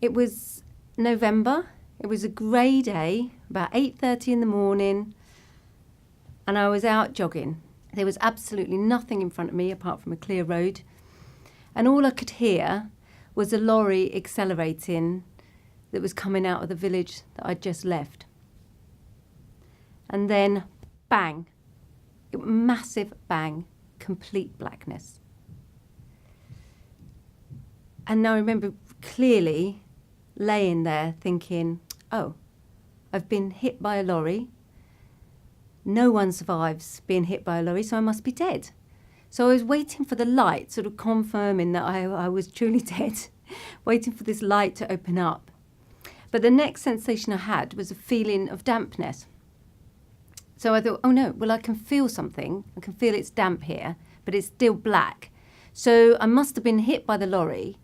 It was November. It was a grey day, about 8:30 in the morning, and I was out jogging. There was absolutely nothing in front of me apart from a clear road, and all I could hear was a lorry accelerating that was coming out of the village that I'd just left. And then, bang, massive bang, complete blackness. And I remember clearly laying there thinking, oh, I've been hit by a lorry. No one survives being hit by a lorry, so I must be dead. So I was waiting for the light, sort of confirming that I was truly dead, waiting for this light to open up. But the next sensation I had was a feeling of dampness. So I thought, oh no, well, I can feel something. I can feel it's damp here, but it's still black. So I must have been hit by the lorry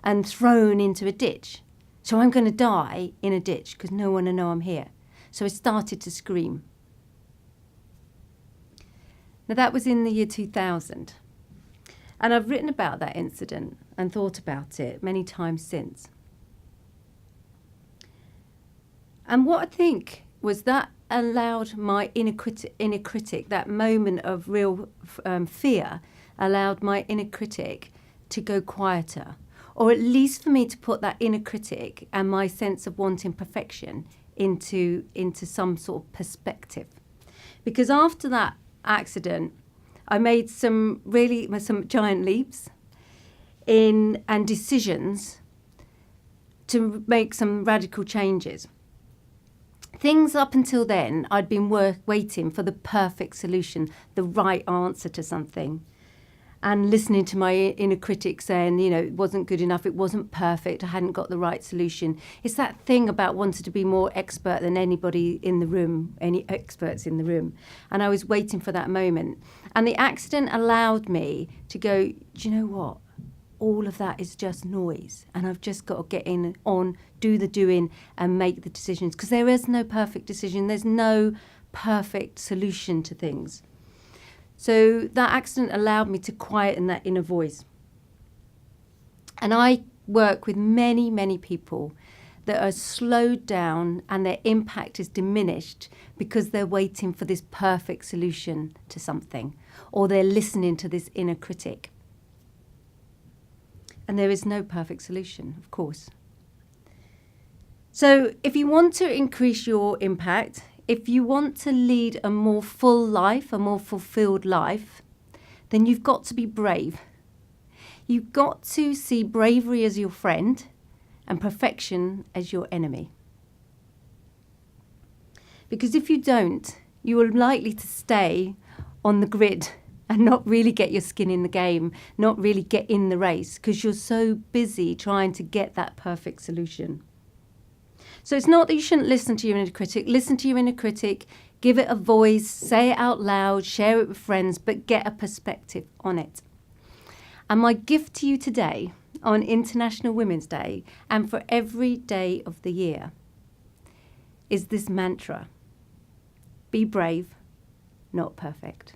and thrown into a ditch. So I'm going to die in a ditch because no one will know I'm here. So I started to scream. Now that was in the year 2000. And I've written about that incident and thought about it many times since. And what I think was that allowed my inner critic, that moment of real fear, allowed my inner critic to go quieter, or at least for me to put that inner critic and my sense of wanting perfection into some sort of perspective. Because after that accident, I made some giant leaps and decisions to make some radical changes. Things up until then, I'd been waiting for the perfect solution, the right answer to something, and listening to my inner critic saying, it wasn't good enough, it wasn't perfect, I hadn't got the right solution. It's that thing about wanting to be more expert than anybody in the room, any experts in the room. And I was waiting for that moment. And the accident allowed me to go, do you know what? All of that is just noise, and I've just got to get on, do the doing, and make the decisions, because there is no perfect decision. There's no perfect solution to things. So that accident allowed me to quieten that inner voice. And I work with many, many people that are slowed down and their impact is diminished because they're waiting for this perfect solution to something, or they're listening to this inner critic. And there is no perfect solution, of course. So if you want to increase your impact, if you want to lead a more full life, a more fulfilled life, then you've got to be brave. You've got to see bravery as your friend and perfection as your enemy. Because if you don't, you are likely to stay on the grid and not really get your skin in the game, not really get in the race, because you're so busy trying to get that perfect solution. So it's not that you shouldn't listen to your inner critic. Listen to your inner critic, give it a voice, say it out loud, share it with friends, but get a perspective on it. And my gift to you today on International Women's Day and for every day of the year is this mantra: be brave, not perfect.